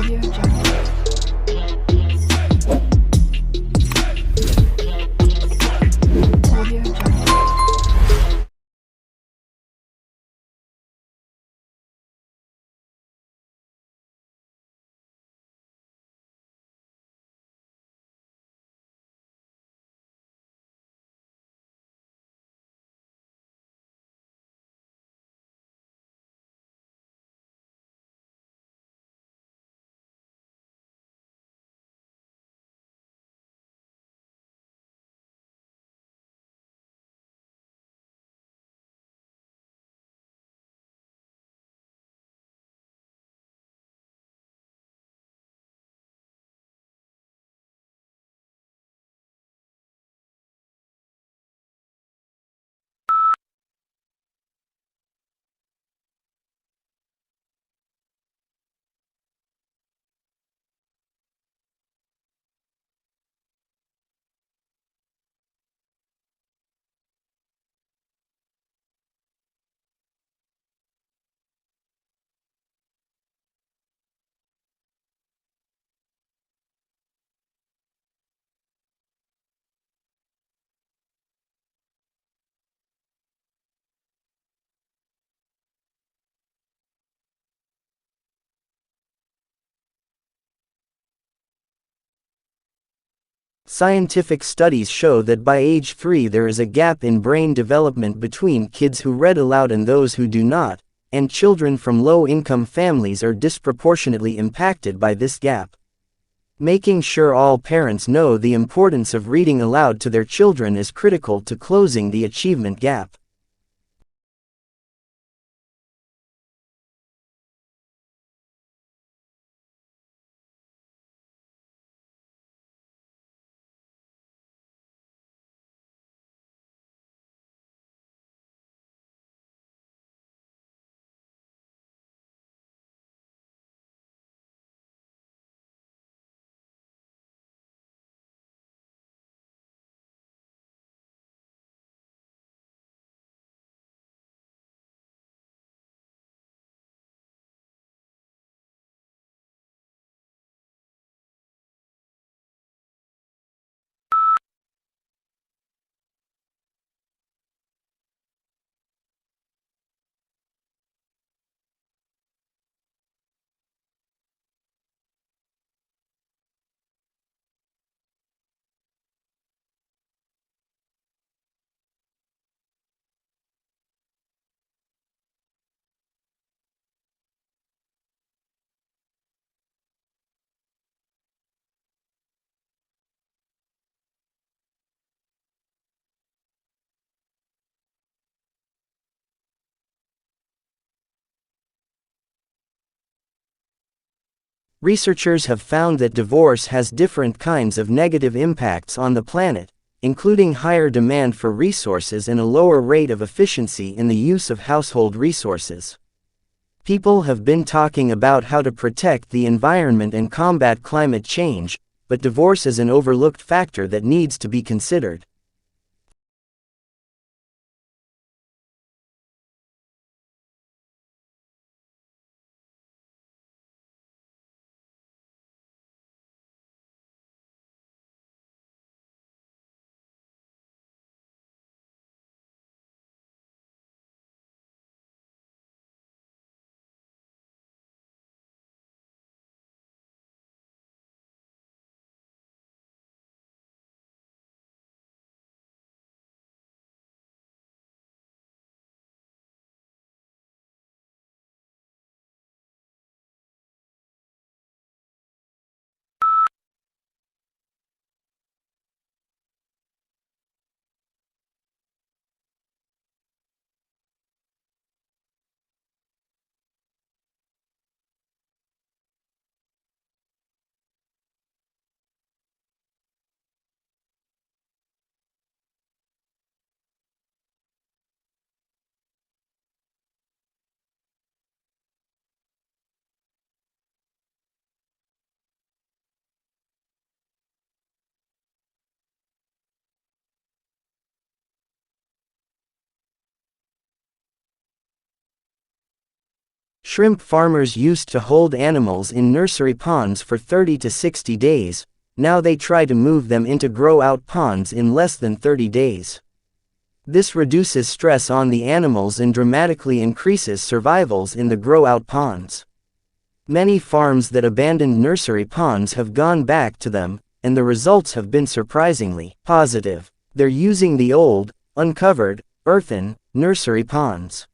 Audio Jungle. Audio Jungle. Scientific studies show that by age 3 there is a gap in brain development between kids who read aloud and those who do not, and children from low-income families are disproportionately impacted by this gap. Making sure all parents know the importance of reading aloud to their children is critical to closing the achievement gap. Researchers have found that divorce has different kinds of negative impacts on the planet, including higher demand for resources and a lower rate of efficiency in the use of household resources. People have been talking about how to protect the environment and combat climate change, but divorce is an overlooked factor that needs to be considered. Shrimp farmers used to hold animals in nursery ponds for 30 to 60 days, now they try to move them into grow-out ponds in less than 30 days. This reduces stress on the animals and dramatically increases survivals in the grow-out ponds. Many farms that abandoned nursery ponds have gone back to them, and the results have been surprisingly positive. They're using the old, uncovered, earthen, nursery ponds.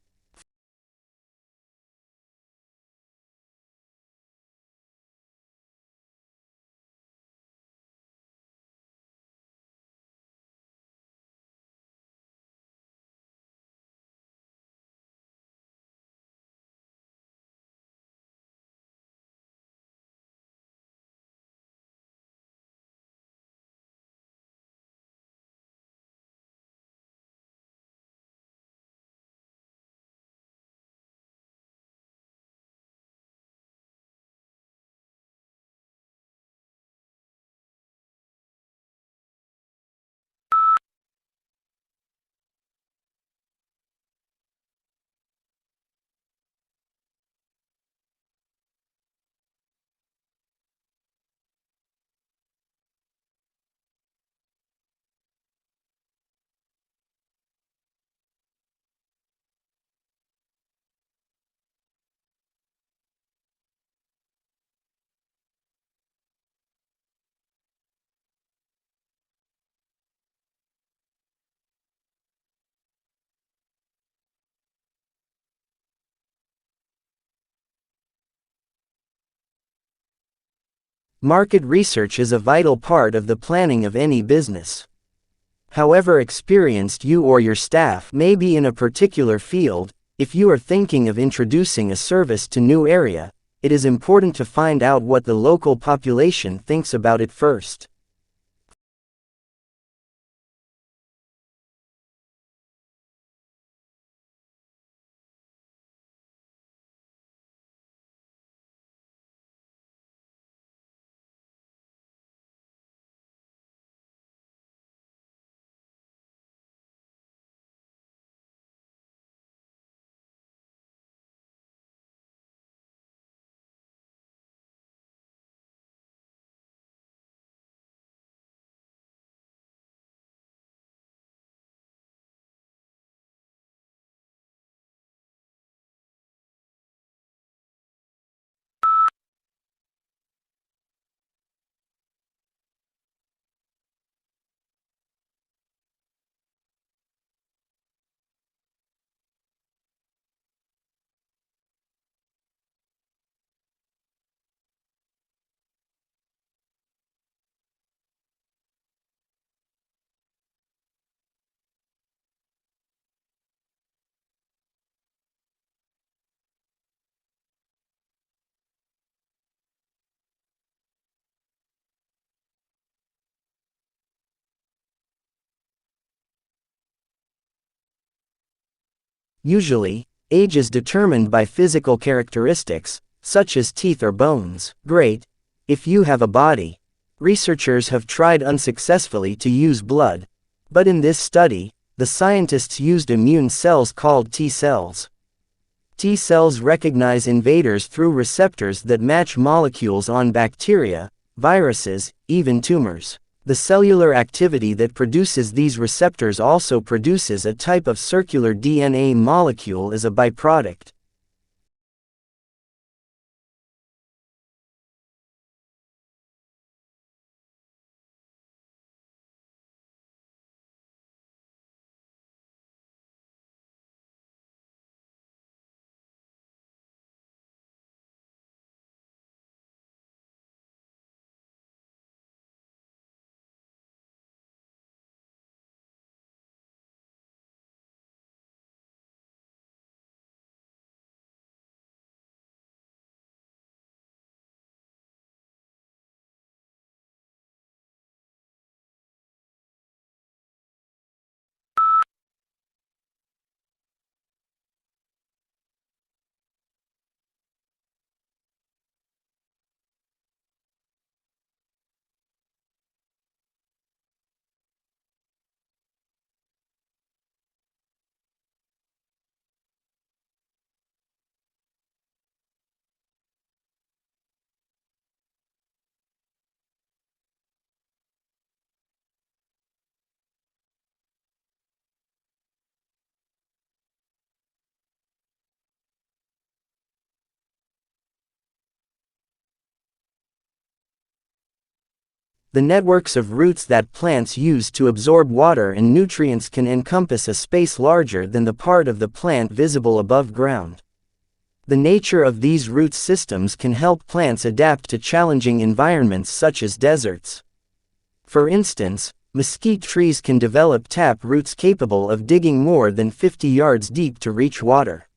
Market research is a vital part of the planning of any business. However experienced you or your staff may be in a particular field, if you are thinking of introducing a service to new area, it is important to find out what the local population thinks about it first. Usually, age is determined by physical characteristics, such as teeth or bones. Great, if you have a body. Researchers have tried unsuccessfully to use blood, but in this study, the scientists used immune cells called T cells. T cells recognize invaders through receptors that match molecules on bacteria, viruses, even tumors. The cellular activity that produces these receptors also produces a type of circular DNA molecule as a byproduct. The networks of roots that plants use to absorb water and nutrients can encompass a space larger than the part of the plant visible above ground. The nature of these root systems can help plants adapt to challenging environments such as deserts. For instance, mesquite trees can develop tap roots capable of digging more than 50 yards deep to reach water.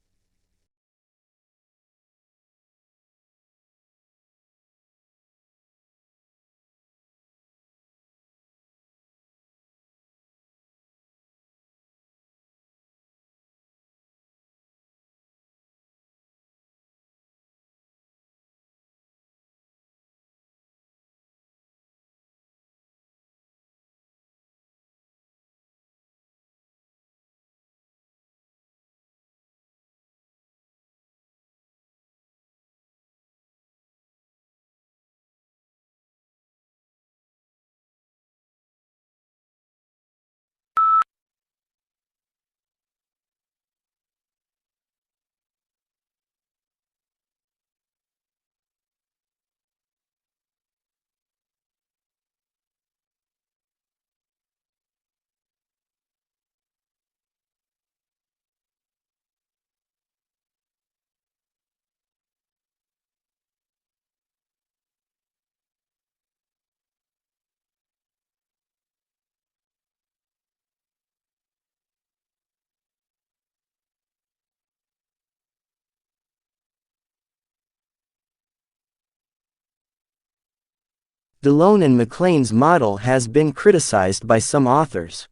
DeLone and McLean's model has been criticized by some authors.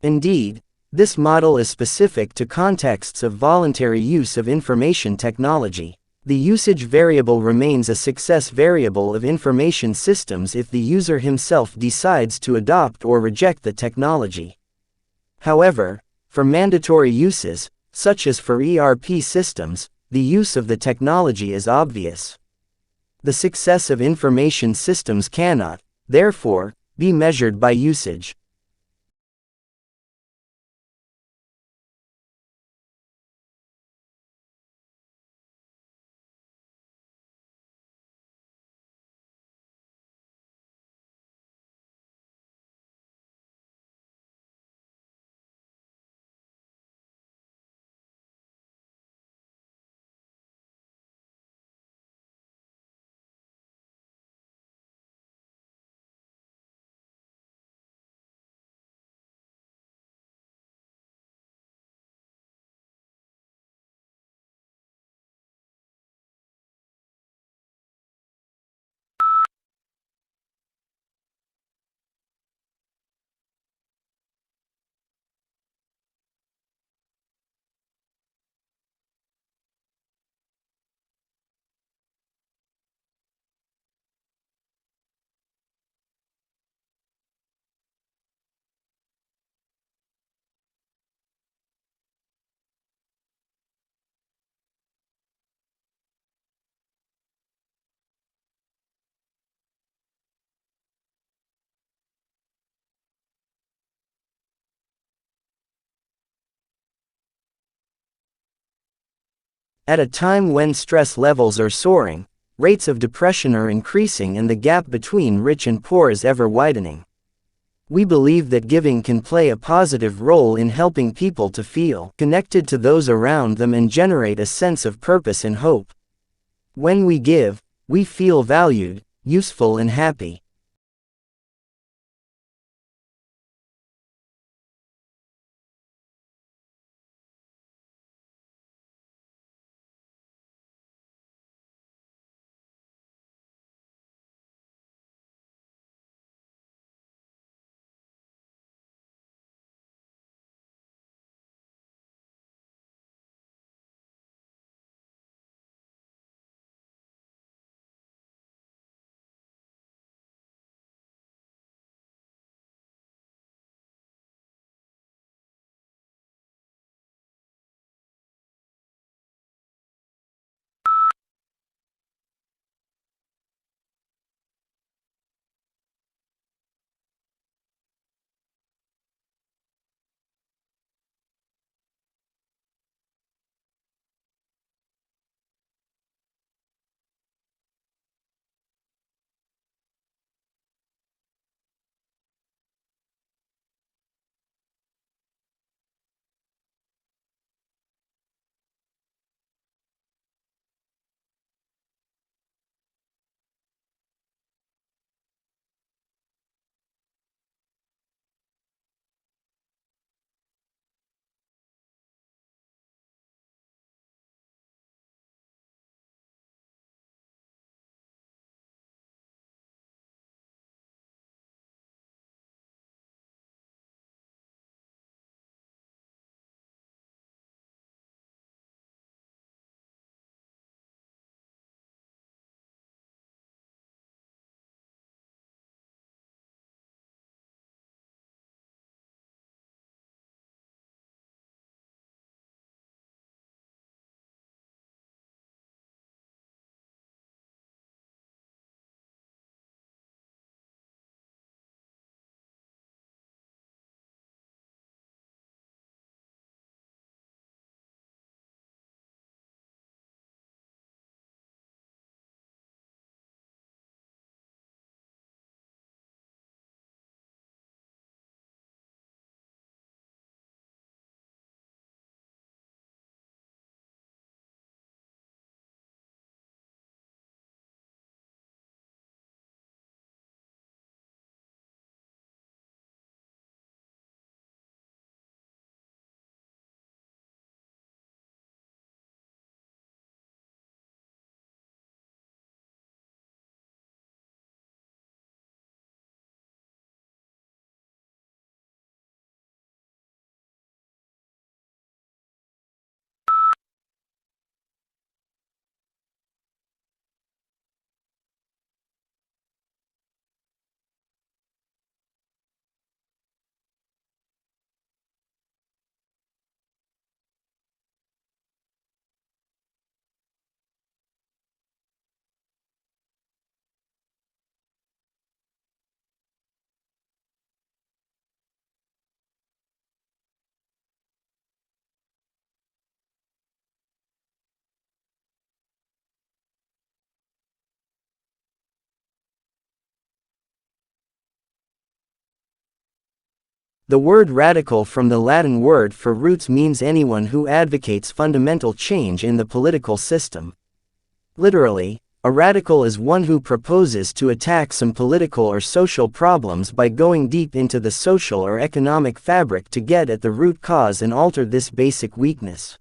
Indeed, this model is specific to contexts of voluntary use of information technology. The usage variable remains a success variable of information systems if the user himself decides to adopt or reject the technology. However, for mandatory uses, such as for ERP systems, the use of the technology is obvious. The success of information systems cannot, therefore, be measured by usage. At a time when stress levels are soaring, rates of depression are increasing and the gap between rich and poor is ever widening. We believe that giving can play a positive role in helping people to feel connected to those around them and generate a sense of purpose and hope. When we give, we feel valued, useful and happy. The word radical from the Latin word for roots means anyone who advocates fundamental change in the political system. Literally, a radical is one who proposes to attack some political or social problems by going deep into the social or economic fabric to get at the root cause and alter this basic weakness.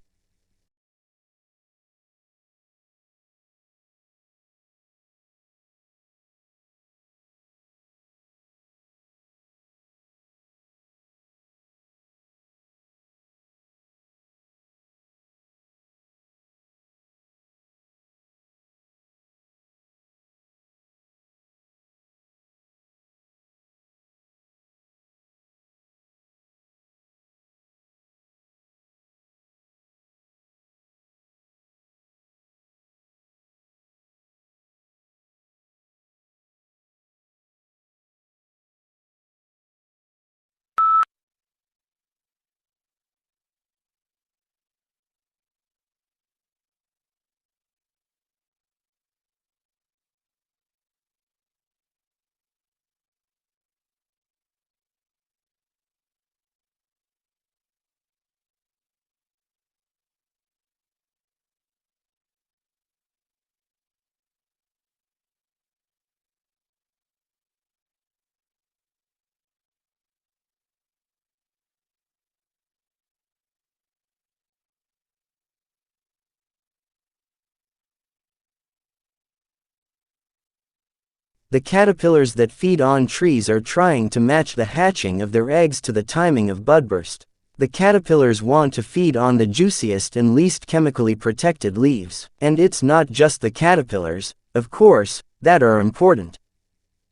The caterpillars that feed on trees are trying to match the hatching of their eggs to the timing of budburst. The caterpillars want to feed on the juiciest and least chemically protected leaves. And it's not just the caterpillars, of course, that are important.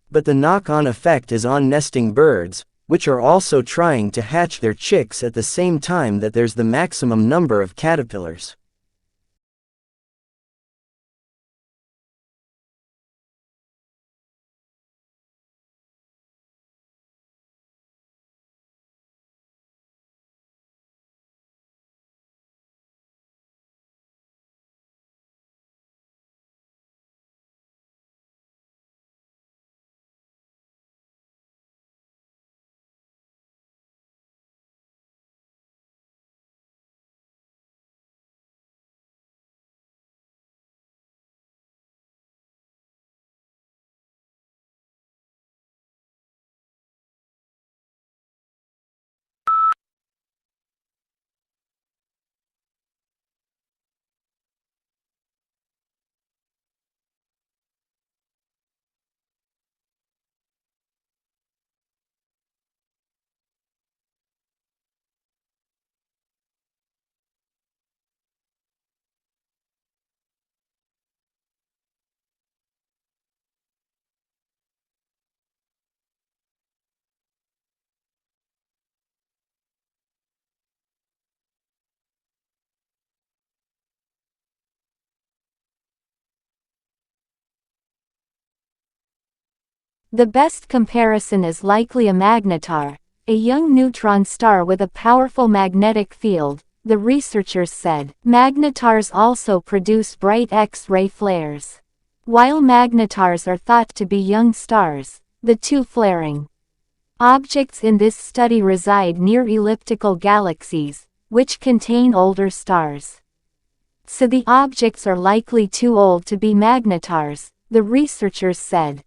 But the knock-on effect is on nesting birds, which are also trying to hatch their chicks at the same time that there's the maximum number of caterpillars. The best comparison is likely a magnetar, a young neutron star with a powerful magnetic field, the researchers said. Magnetars also produce bright X-ray flares. While magnetars are thought to be young stars, the two flaring objects in this study reside near elliptical galaxies, which contain older stars. So the objects are likely too old to be magnetars, the researchers said.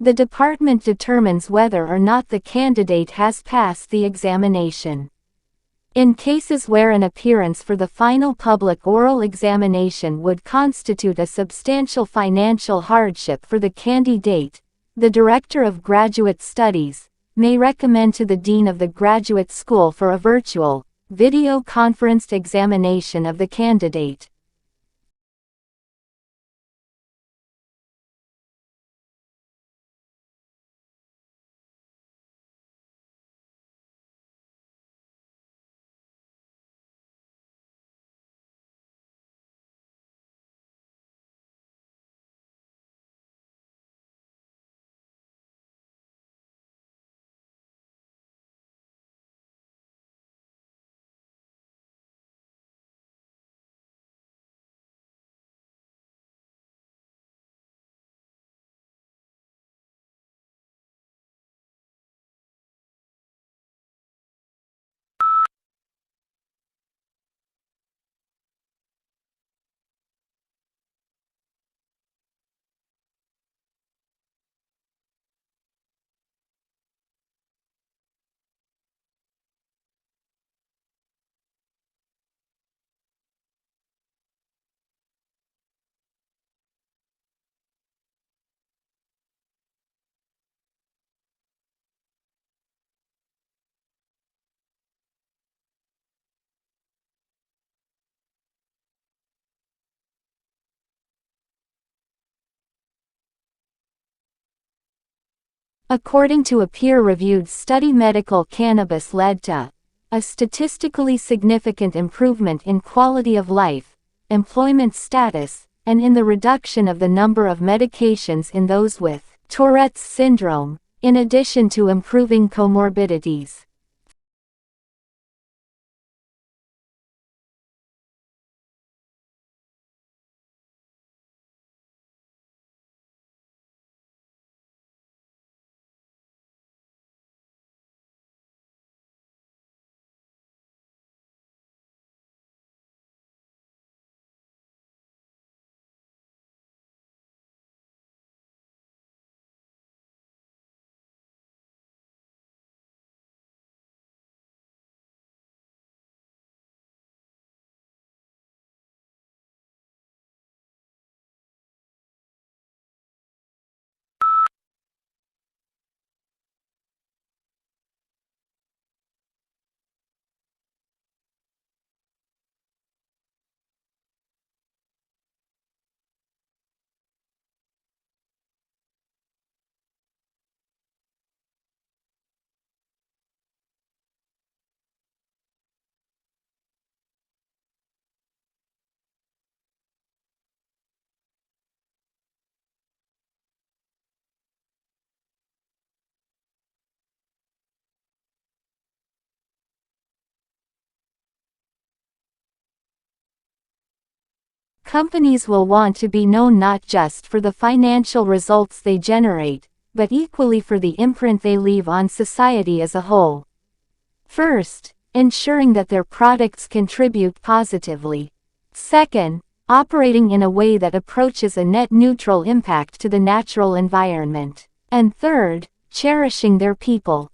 The department determines whether or not the candidate has passed the examination. In cases where an appearance for the final public oral examination would constitute a substantial financial hardship for the candidate, the Director of Graduate Studies may recommend to the Dean of the Graduate School for a virtual, video conferenced examination of the candidate. According to a peer-reviewed study, medical cannabis led to a statistically significant improvement in quality of life, employment status, and in the reduction of the number of medications in those with Tourette's syndrome, in addition to improving comorbidities. Companies will want to be known not just for the financial results they generate, but equally for the imprint they leave on society as a whole. First, ensuring that their products contribute positively. Second, operating in a way that approaches a net neutral impact to the natural environment. And third, cherishing their people.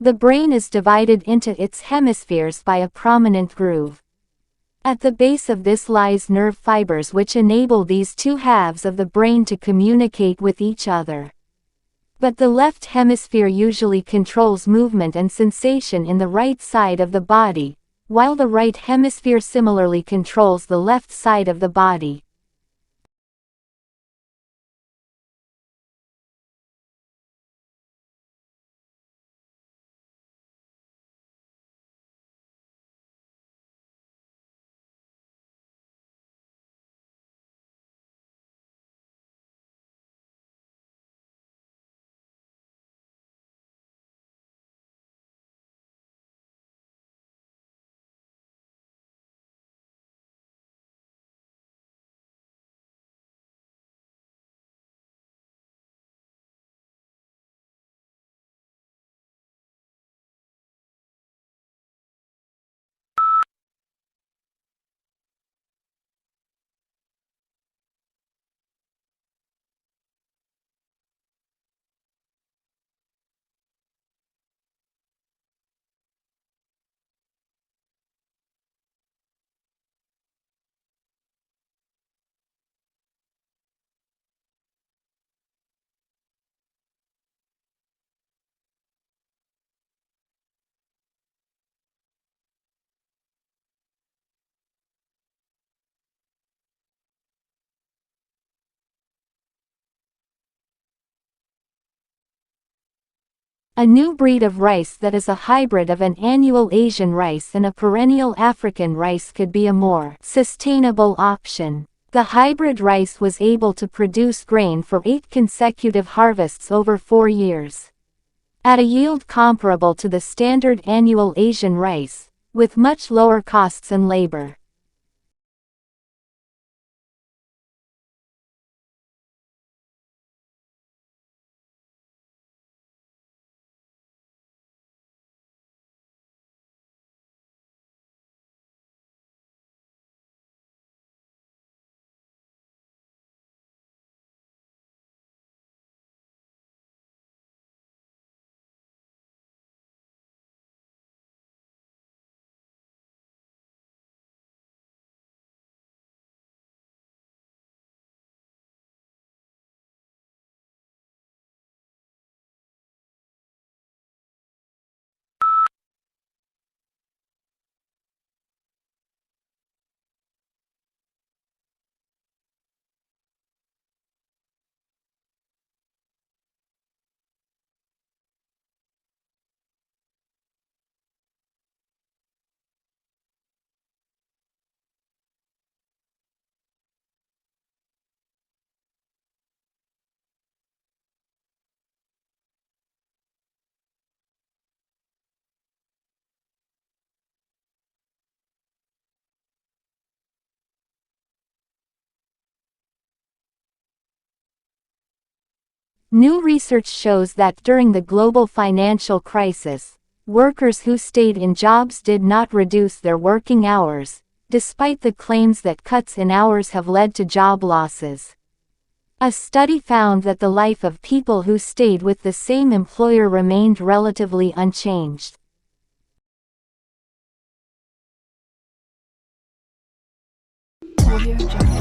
The brain is divided into its hemispheres by a prominent groove. At the base of this lies nerve fibers which enable these two halves of the brain to communicate with each other. But the left hemisphere usually controls movement and sensation in the right side of the body, while the right hemisphere similarly controls the left side of the body. A new breed of rice that is a hybrid of an annual Asian rice and a perennial African rice could be a more sustainable option. The hybrid rice was able to produce grain for 8 consecutive harvests over 4 years. At a yield comparable to the standard annual Asian rice, with much lower costs and labor. New research shows that during the global financial crisis, workers who stayed in jobs did not reduce their working hours, despite the claims that cuts in hours have led to job losses. A study found that the life of people who stayed with the same employer remained relatively unchanged. Audio Jungle.